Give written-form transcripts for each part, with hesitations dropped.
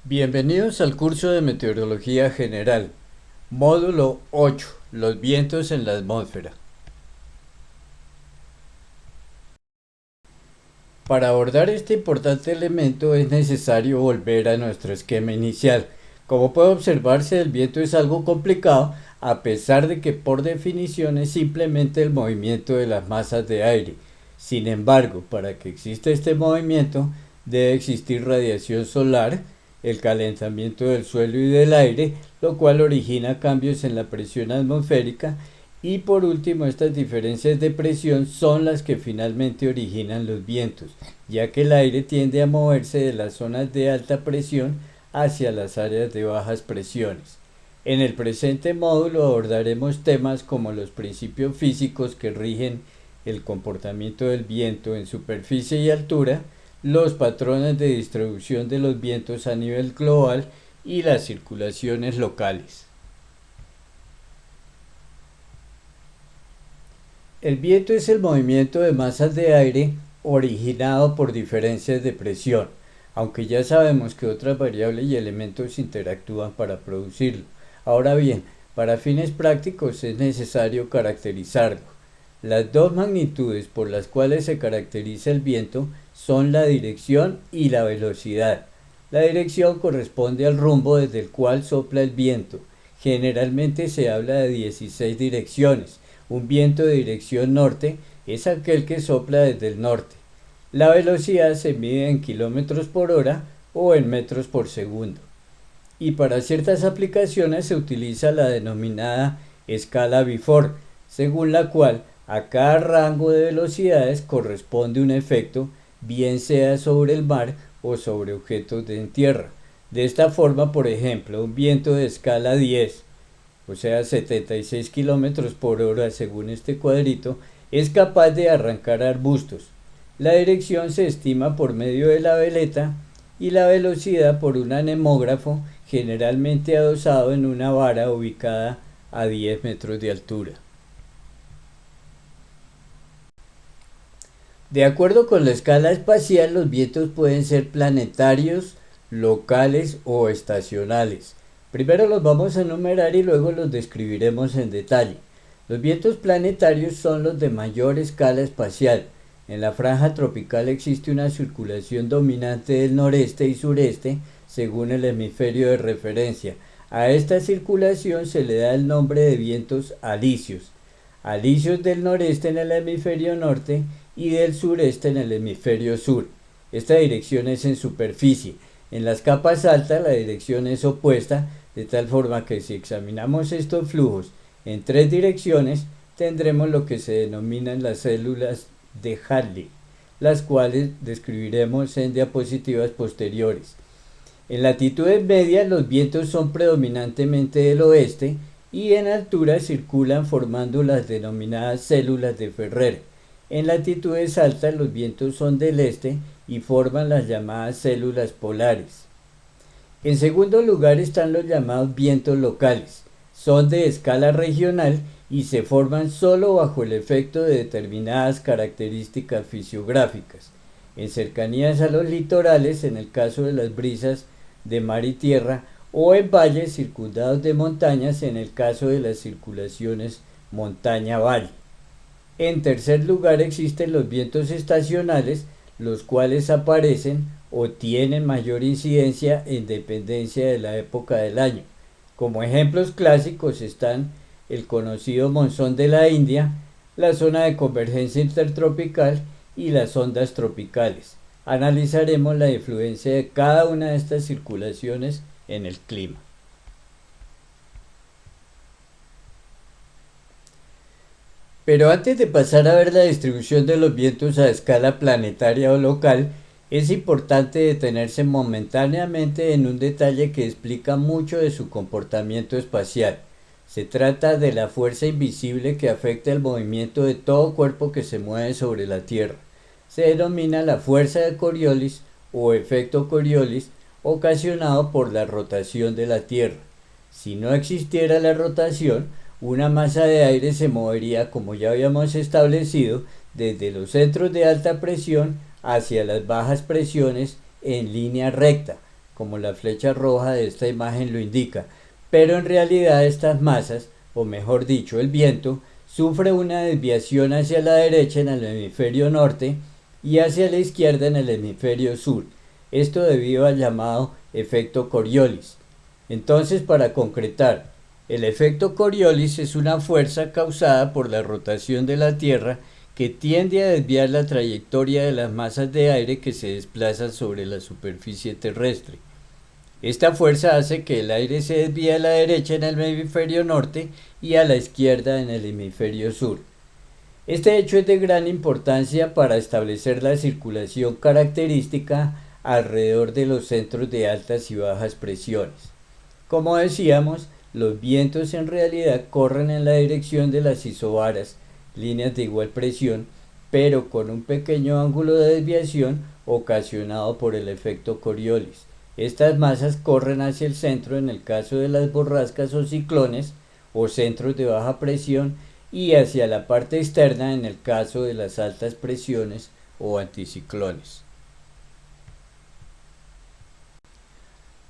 Bienvenidos al curso de Meteorología General, módulo 8, los vientos en la atmósfera. Para abordar este importante elemento es necesario volver a nuestro esquema inicial. Como puede observarse, el viento es algo complicado, a pesar de que por definición es simplemente el movimiento de las masas de aire. Sin embargo, para que exista este movimiento, debe existir radiación solar, el calentamiento del suelo y del aire, lo cual origina cambios en la presión atmosférica, y por último, estas diferencias de presión son las que finalmente originan los vientos, ya que el aire tiende a moverse de las zonas de alta presión hacia las áreas de bajas presiones. En el presente módulo abordaremos temas como los principios físicos que rigen el comportamiento del viento en superficie y altura, los patrones de distribución de los vientos a nivel global y las circulaciones locales. El viento es el movimiento de masas de aire originado por diferencias de presión, aunque ya sabemos que otras variables y elementos interactúan para producirlo. Ahora bien, para fines prácticos es necesario caracterizarlo. Las dos magnitudes por las cuales se caracteriza el viento son la dirección y la velocidad. La dirección corresponde al rumbo desde el cual sopla el viento. Generalmente se habla de 16 direcciones. Un viento de dirección norte es aquel que sopla desde el norte. La velocidad se mide en kilómetros por hora o en metros por segundo. Y para ciertas aplicaciones se utiliza la denominada escala Beaufort, según la cual a cada rango de velocidades corresponde un efecto, bien sea sobre el mar o sobre objetos en tierra. De esta forma, por ejemplo, un viento de escala 10, o sea 76 kilómetros por hora según este cuadrito, es capaz de arrancar arbustos. La dirección se estima por medio de la veleta y la velocidad por un anemógrafo, generalmente adosado en una vara ubicada a 10 metros de altura. De acuerdo con la escala espacial, los vientos pueden ser planetarios, locales o estacionales. Primero los vamos a enumerar y luego los describiremos en detalle. Los vientos planetarios son los de mayor escala espacial. En la franja tropical existe una circulación dominante del noreste y sureste según el hemisferio de referencia. A esta circulación se le da el nombre de vientos alisios. Alisios del noreste en el hemisferio norte y del sureste en el hemisferio sur. Esta dirección es en superficie. En las capas altas la dirección es opuesta, de tal forma que si examinamos estos flujos en tres direcciones, tendremos lo que se denominan las células de Hadley, las cuales describiremos en diapositivas posteriores. En latitudes medias los vientos son predominantemente del oeste y en altura circulan formando las denominadas células de Ferrer. En latitudes altas los vientos son del este y forman las llamadas células polares. En segundo lugar están los llamados vientos locales. Son de escala regional y se forman solo bajo el efecto de determinadas características fisiográficas. En cercanías a los litorales, en el caso de las brisas de mar y tierra, o en valles circundados de montañas, en el caso de las circulaciones montaña-valle. En tercer lugar existen los vientos estacionales, los cuales aparecen o tienen mayor incidencia en dependencia de la época del año. Como ejemplos clásicos están el conocido monzón de la India, la zona de convergencia intertropical y las ondas tropicales. Analizaremos la influencia de cada una de estas circulaciones en el clima. Pero antes de pasar a ver la distribución de los vientos a escala planetaria o local, es importante detenerse momentáneamente en un detalle que explica mucho de su comportamiento espacial. Se trata de la fuerza invisible que afecta el movimiento de todo cuerpo que se mueve sobre la Tierra. Se denomina la fuerza de Coriolis o efecto Coriolis, ocasionado por la rotación de la Tierra. Si no existiera la rotación, una masa de aire se movería, como ya habíamos establecido, desde los centros de alta presión hacia las bajas presiones en línea recta, como la flecha roja de esta imagen lo indica, pero en realidad estas masas, o mejor dicho el viento, sufre una desviación hacia la derecha en el hemisferio norte y hacia la izquierda en el hemisferio sur, esto debido al llamado efecto Coriolis. Entonces, para concretar, el efecto Coriolis es una fuerza causada por la rotación de la Tierra que tiende a desviar la trayectoria de las masas de aire que se desplazan sobre la superficie terrestre. Esta fuerza hace que el aire se desvíe a la derecha en el hemisferio norte y a la izquierda en el hemisferio sur. Este hecho es de gran importancia para establecer la circulación característica alrededor de los centros de altas y bajas presiones. Como decíamos, los vientos en realidad corren en la dirección de las isobaras, líneas de igual presión, pero con un pequeño ángulo de desviación ocasionado por el efecto Coriolis. Estas masas corren hacia el centro en el caso de las borrascas o ciclones o centros de baja presión y hacia la parte externa en el caso de las altas presiones o anticiclones.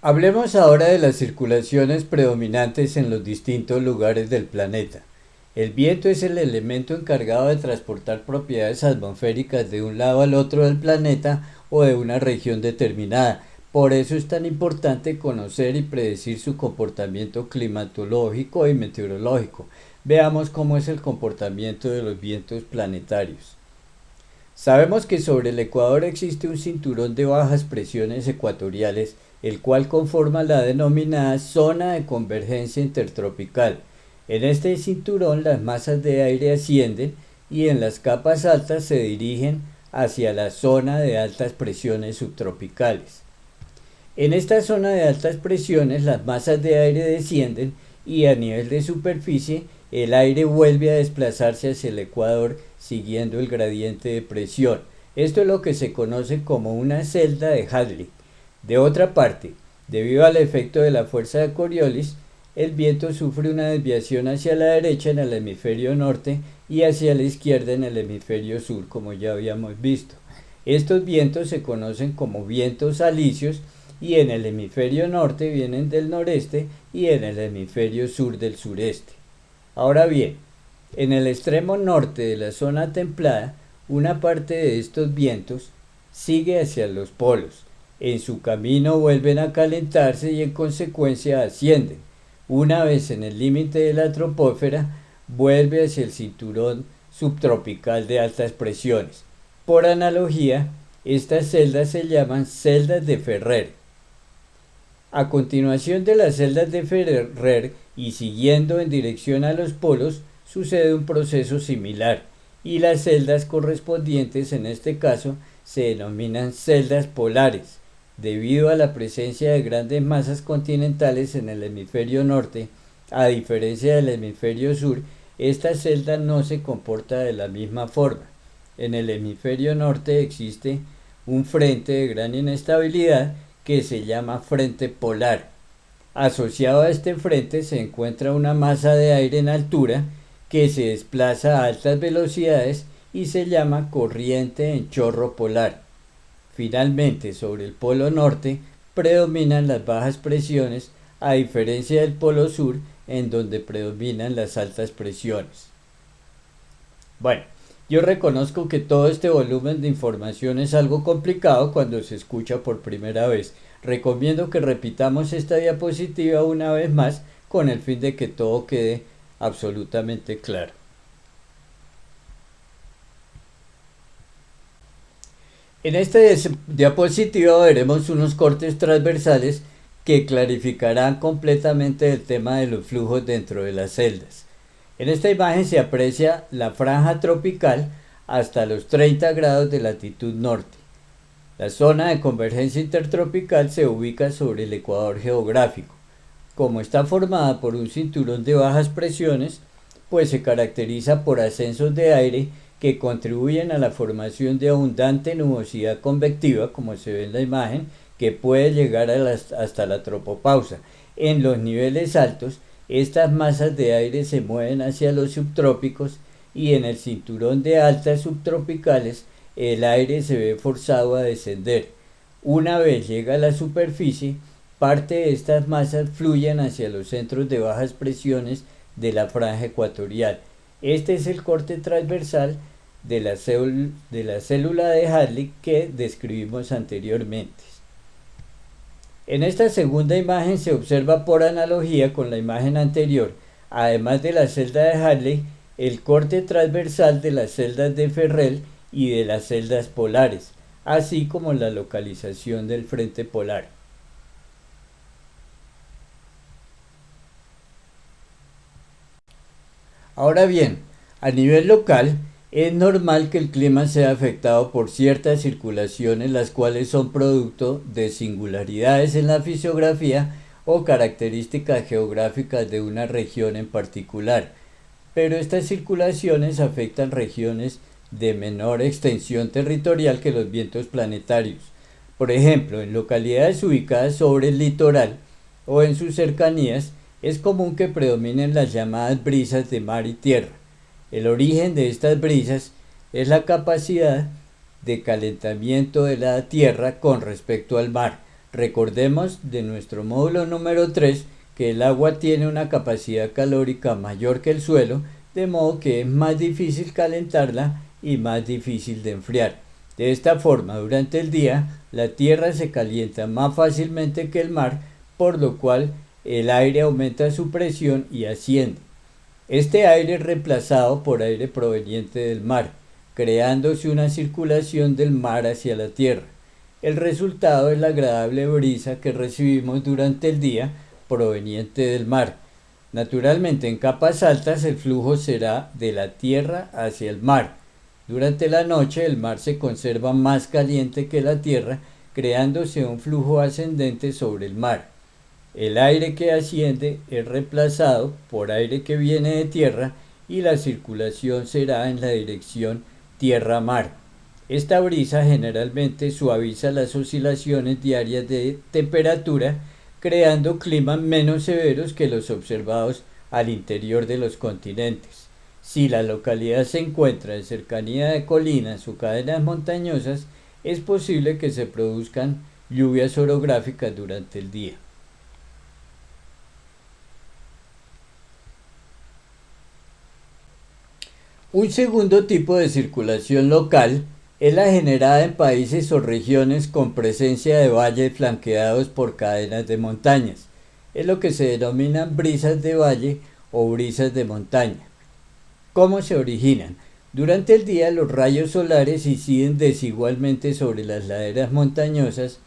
Hablemos ahora de las circulaciones predominantes en los distintos lugares del planeta. El viento es el elemento encargado de transportar propiedades atmosféricas de un lado al otro del planeta o de una región determinada. Por eso es tan importante conocer y predecir su comportamiento climatológico y meteorológico. Veamos cómo es el comportamiento de los vientos planetarios. Sabemos que sobre el ecuador existe un cinturón de bajas presiones ecuatoriales, el cual conforma la denominada zona de convergencia intertropical. En este cinturón las masas de aire ascienden y en las capas altas se dirigen hacia la zona de altas presiones subtropicales. En esta zona de altas presiones las masas de aire descienden y a nivel de superficie el aire vuelve a desplazarse hacia el ecuador siguiendo el gradiente de presión. Esto es lo que se conoce como una celda de Hadley. De otra parte, debido al efecto de la fuerza de Coriolis, el viento sufre una desviación hacia la derecha en el hemisferio norte y hacia la izquierda en el hemisferio sur, como ya habíamos visto. Estos vientos se conocen como vientos alisios y en el hemisferio norte vienen del noreste y en el hemisferio sur del sureste. Ahora bien, en el extremo norte de la zona templada, una parte de estos vientos sigue hacia los polos. En su camino vuelven a calentarse y en consecuencia ascienden. Una vez en el límite de la troposfera, vuelve hacia el cinturón subtropical de altas presiones. Por analogía, estas celdas se llaman celdas de Ferrer. A continuación de las celdas de Ferrer y siguiendo en dirección a los polos, sucede un proceso similar y las celdas correspondientes en este caso se denominan celdas polares. Debido a la presencia de grandes masas continentales en el hemisferio norte, a diferencia del hemisferio sur, esta celda no se comporta de la misma forma. En el hemisferio norte existe un frente de gran inestabilidad que se llama frente polar. Asociado a este frente se encuentra una masa de aire en altura que se desplaza a altas velocidades y se llama corriente en chorro polar. Finalmente, sobre el polo norte predominan las bajas presiones, a diferencia del polo sur, en donde predominan las altas presiones. Bueno, yo reconozco que todo este volumen de información es algo complicado cuando se escucha por primera vez. Recomiendo que repitamos esta diapositiva una vez más con el fin de que todo quede absolutamente claro. En esta diapositiva veremos unos cortes transversales que clarificarán completamente el tema de los flujos dentro de las celdas. En esta imagen se aprecia la franja tropical hasta los 30 grados de latitud norte. La zona de convergencia intertropical se ubica sobre el ecuador geográfico. Como está formada por un cinturón de bajas presiones, pues se caracteriza por ascensos de aire que contribuyen a la formación de abundante nubosidad convectiva, como se ve en la imagen, que puede llegar hasta la tropopausa. En los niveles altos, estas masas de aire se mueven hacia los subtrópicos y en el cinturón de altas subtropicales el aire se ve forzado a descender. Una vez llega a la superficie, parte de estas masas fluyen hacia los centros de bajas presiones de la franja ecuatorial. Este es el corte transversal de la célula de Hadley que describimos anteriormente. En esta segunda imagen se observa por analogía con la imagen anterior, además de la celda de Hadley, el corte transversal de las celdas de Ferrel y de las celdas polares, así como la localización del frente polar. Ahora bien, a nivel local, es normal que el clima sea afectado por ciertas circulaciones, las cuales son producto de singularidades en la fisiografía o características geográficas de una región en particular, pero estas circulaciones afectan regiones de menor extensión territorial que los vientos planetarios. Por ejemplo, en localidades ubicadas sobre el litoral o en sus cercanías, es común que predominen las llamadas brisas de mar y tierra. El origen de estas brisas es la capacidad de calentamiento de la tierra con respecto al mar. Recordemos de nuestro módulo número 3 que el agua tiene una capacidad calórica mayor que el suelo, de modo que es más difícil calentarla y más difícil de enfriar. De esta forma, durante el día, la tierra se calienta más fácilmente que el mar, por lo cual el aire aumenta su presión y asciende. Este aire es reemplazado por aire proveniente del mar, creándose una circulación del mar hacia la tierra. El resultado es la agradable brisa que recibimos durante el día proveniente del mar. Naturalmente, en capas altas el flujo será de la tierra hacia el mar. Durante la noche el mar se conserva más caliente que la tierra, creándose un flujo ascendente sobre el mar. El aire que asciende es reemplazado por aire que viene de tierra y la circulación será en la dirección tierra-mar. Esta brisa generalmente suaviza las oscilaciones diarias de temperatura, creando climas menos severos que los observados al interior de los continentes. Si la localidad se encuentra en cercanía de colinas o cadenas montañosas, es posible que se produzcan lluvias orográficas durante el día. Un segundo tipo de circulación local es la generada en países o regiones con presencia de valles flanqueados por cadenas de montañas. Es lo que se denominan brisas de valle o brisas de montaña. ¿Cómo se originan? Durante el día los rayos solares inciden desigualmente sobre las laderas montañosas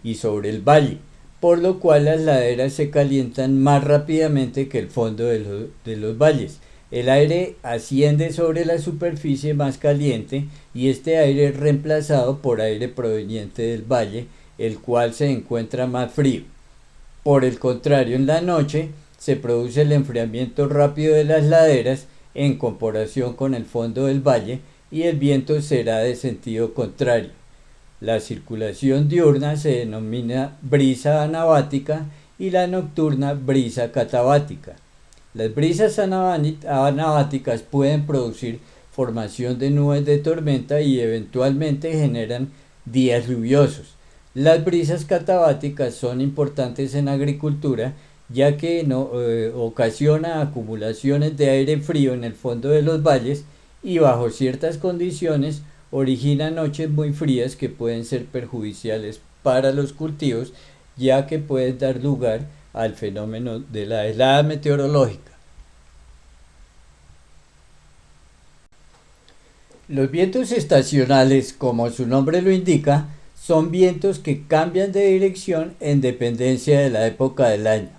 y sobre el valle, por lo cual las laderas se calientan más rápidamente que el fondo de los valles. El aire asciende sobre la superficie más caliente y este aire es reemplazado por aire proveniente del valle, el cual se encuentra más frío. Por el contrario, en la noche se produce el enfriamiento rápido de las laderas en comparación con el fondo del valle y el viento será de sentido contrario. La circulación diurna se denomina brisa anabática y la nocturna brisa catabática. Las brisas anabáticas pueden producir formación de nubes de tormenta y eventualmente generan días lluviosos. Las brisas catabáticas son importantes en agricultura, ya que ocasiona acumulaciones de aire frío en el fondo de los valles y bajo ciertas condiciones origina noches muy frías que pueden ser perjudiciales para los cultivos, ya que pueden dar lugar al fenómeno de la helada meteorológica. Los vientos estacionales, como su nombre lo indica, son vientos que cambian de dirección en dependencia de la época del año.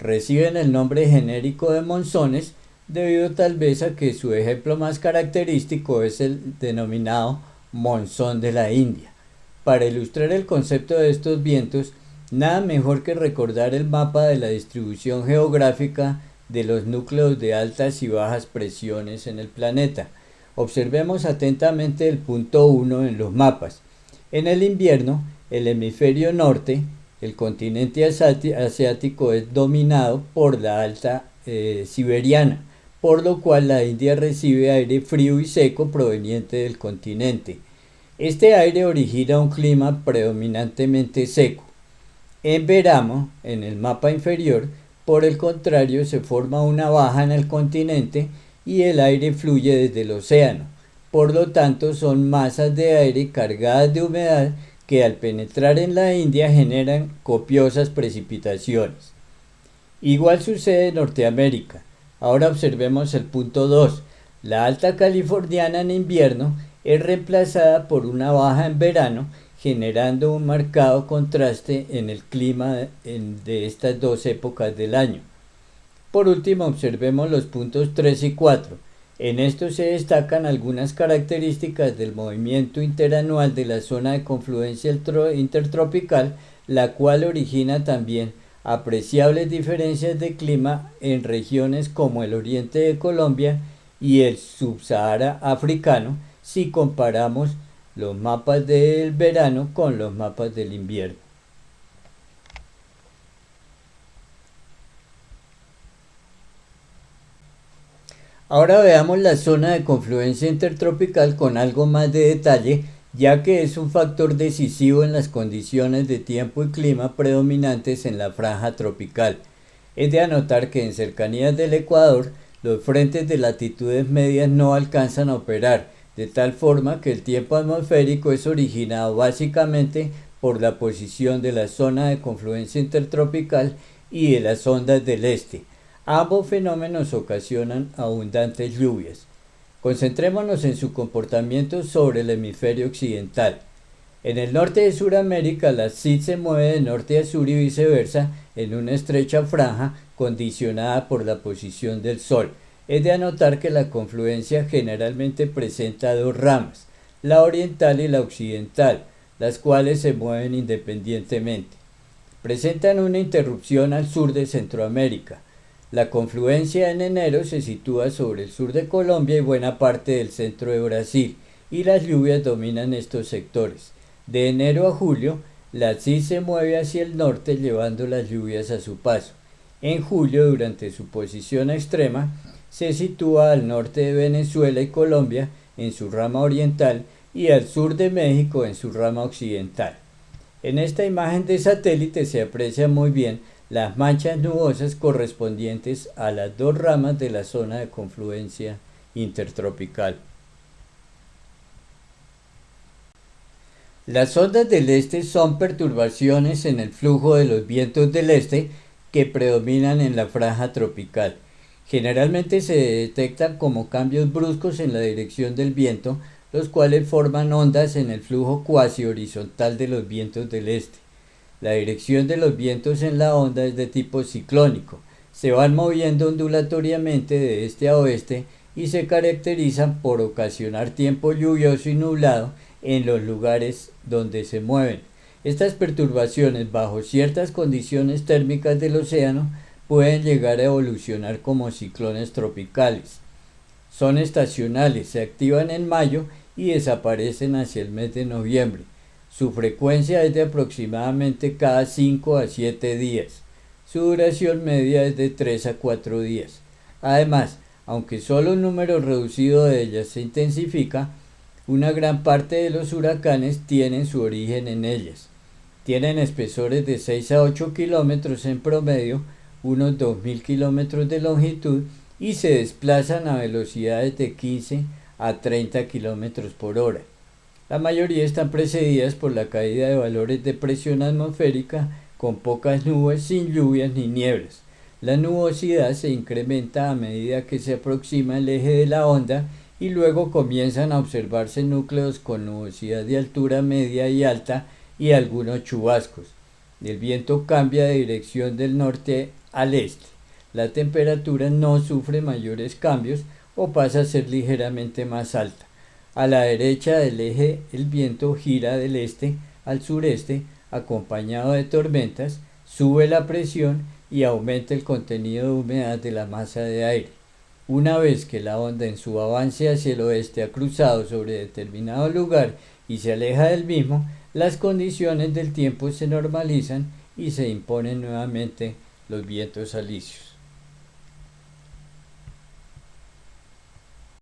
Reciben el nombre genérico de monzones debido tal vez a que su ejemplo más característico es el denominado monzón de la India. Para ilustrar el concepto de estos vientos, nada mejor que recordar el mapa de la distribución geográfica de los núcleos de altas y bajas presiones en el planeta. Observemos atentamente el punto 1 en los mapas. En el invierno, el hemisferio norte, el continente asiático es dominado por la alta siberiana, por lo cual la India recibe aire frío y seco proveniente del continente. Este aire origina un clima predominantemente seco. En verano, en el mapa inferior, por el contrario, se forma una baja en el continente y el aire fluye desde el océano. Por lo tanto, son masas de aire cargadas de humedad que al penetrar en la India generan copiosas precipitaciones. Igual sucede en Norteamérica. Ahora observemos el punto 2. La alta californiana en invierno es reemplazada por una baja en verano, generando un marcado contraste en el clima de estas dos épocas del año. Por último, observemos los puntos 3 y 4. En estos se destacan algunas características del movimiento interanual de la zona de confluencia intertropical, la cual origina también apreciables diferencias de clima en regiones como el oriente de Colombia y el subsahara africano, si comparamos los mapas del verano con los mapas del invierno. Ahora veamos la zona de confluencia intertropical con algo más de detalle, ya que es un factor decisivo en las condiciones de tiempo y clima predominantes en la franja tropical. Es de anotar que en cercanías del Ecuador, los frentes de latitudes medias no alcanzan a operar, de tal forma que el tiempo atmosférico es originado básicamente por la posición de la zona de confluencia intertropical y de las ondas del este. Ambos fenómenos ocasionan abundantes lluvias. Concentrémonos en su comportamiento sobre el hemisferio occidental. En el norte de Sudamérica, la SID se mueve de norte a sur y viceversa en una estrecha franja condicionada por la posición del Sol. Es de anotar que la confluencia generalmente presenta dos ramas, la oriental y la occidental, las cuales se mueven independientemente. Presentan una interrupción al sur de Centroamérica. La confluencia en enero se sitúa sobre el sur de Colombia y buena parte del centro de Brasil, y las lluvias dominan estos sectores. De enero a julio, la SID se mueve hacia el norte llevando las lluvias a su paso. En julio, durante su posición extrema, se sitúa al norte de Venezuela y Colombia en su rama oriental y al sur de México en su rama occidental. En esta imagen de satélite se aprecia muy bien las manchas nubosas correspondientes a las dos ramas de la zona de confluencia intertropical. Las ondas del este son perturbaciones en el flujo de los vientos del este que predominan en la franja tropical. Generalmente se detectan como cambios bruscos en la dirección del viento, los cuales forman ondas en el flujo cuasi horizontal de los vientos del este. La dirección de los vientos en la onda es de tipo ciclónico. Se van moviendo ondulatoriamente de este a oeste y se caracterizan por ocasionar tiempo lluvioso y nublado en los lugares donde se mueven. Estas perturbaciones, bajo ciertas condiciones térmicas del océano, pueden llegar a evolucionar como ciclones tropicales. Son estacionales, se activan en mayo y desaparecen hacia el mes de noviembre. Su frecuencia es de aproximadamente cada 5 a 7 días. Su duración media es de 3 a 4 días. Además, aunque solo un número reducido de ellas se intensifica, una gran parte de los huracanes tienen su origen en ellas. Tienen espesores de 6 a 8 kilómetros en promedio, unos 2.000 kilómetros de longitud, y se desplazan a velocidades de 15 a 30 kilómetros por hora. La mayoría están precedidas por la caída de valores de presión atmosférica con pocas nubes, sin lluvias ni nieblas. La nubosidad se incrementa a medida que se aproxima el eje de la onda y luego comienzan a observarse núcleos con nubosidad de altura media y alta y algunos chubascos. El viento cambia de dirección del norte al este. La temperatura no sufre mayores cambios o pasa a ser ligeramente más alta. A la derecha del eje el viento gira del este al sureste acompañado de tormentas, sube la presión y aumenta el contenido de humedad de la masa de aire. Una vez que la onda en su avance hacia el oeste ha cruzado sobre determinado lugar y se aleja del mismo, las condiciones del tiempo se normalizan y se imponen nuevamente los vientos alisios.